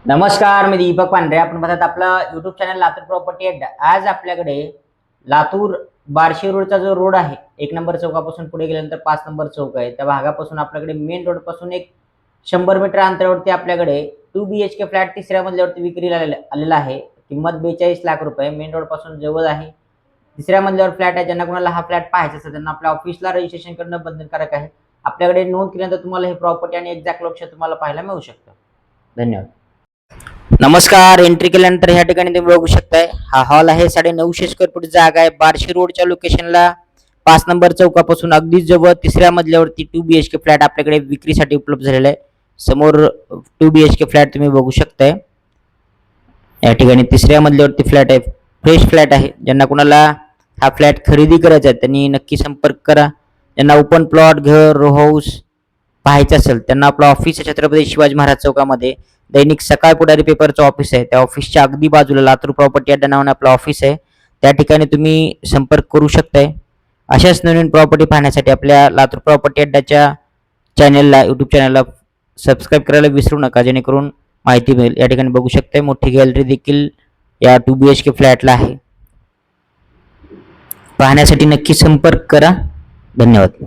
नमस्कार, मी दीपक पांढरे. आपण बघत आपला युट्यूब चॅनल लातूर प्रॉपर्टी अड्डा. आज आपल्याकडे लातूर बार्शी रोडचा जो रोड आहे, 1 नंबर चौकापासून पुढे गेल्यानंतर 5 नंबर चौक आहे, त्या भागापासून आपल्याकडे मेन रोड पासून एक 100 मीटर अंतरावरती आपल्याकडे 2 BHK फ्लॅट 3ऱ्या मजल्यावरती विक्रीला आलेला आहे. किंमत 42 लाख रुपये. मेन रोड पासून जवळ आहे. 3ऱ्या मजल्यावर फ्लॅट आहे. ज्यांना कोणाला हा फ्लॅट पाहायचा असेल त्यांना आपल्या ऑफिसला रजिस्ट्रेशन करणं बंधनकारक आहे. आपल्याकडे नोंद केल्यानंतर तुम्हाला हे प्रॉपर्टी आणि एक्झॅक्ट लोकेशन तुम्हाला पाहायला मिळू शकतं. धन्यवाद. नमस्कार. एंट्री केल्यानंतर ह्या ठिकाणी तुम्ही बघू शकताय, हा हॉल आहे. 950 स्क्वेअर फूट जागा आहे. बार्शी रोडच्या लोकेशनला 5 नंबर चौकापासून अगदी जवळ 3ऱ्या मजल्यावरती 2 BHK फ्लॅट आपल्याकडे विक्रीसाठी उपलब्ध झालेला आहे. समोर 2 BHK फ्लॅट तुम्ही बघू शकताय. या ठिकाणी 3ऱ्या मजल्यावरती फ्लॅट आहे. फ्रेश फ्लॅट आहे. ज्यांना कुणाला हा फ्लॅट खरेदी करायचा आहे त्यांनी नक्की संपर्क करा. ज्यांना ओपन प्लॉट, घर, रो हाऊस पाहायचं असेल त्यांना आपलं ऑफिस छत्रपती शिवाजी महाराज चौकामध्ये दैनिक सकाळ पुढारी पेपरचं ऑफिस आहे. त्या ऑफिसच्या अगदी बाजूला लातूर प्रॉपर्टी अड्डा नावाने आपलं ऑफिस आहे. त्या ठिकाणी तुम्ही संपर्क करू शकताय. अशाच नवीन प्रॉपर्टी पाहण्यासाठी आपल्या लातूर प्रॉपर्टी अड्डाच्या चॅनलला, यूट्यूब चॅनलला सबस्क्राईब करायला विसरू नका, जेणेकरून माहिती मिळेल. या ठिकाणी बघू शकताय मोठी गॅलरी देखील या 2 BHK फ्लॅटला आहे. पाहण्यासाठी नक्की संपर्क करा. धन्यवाद.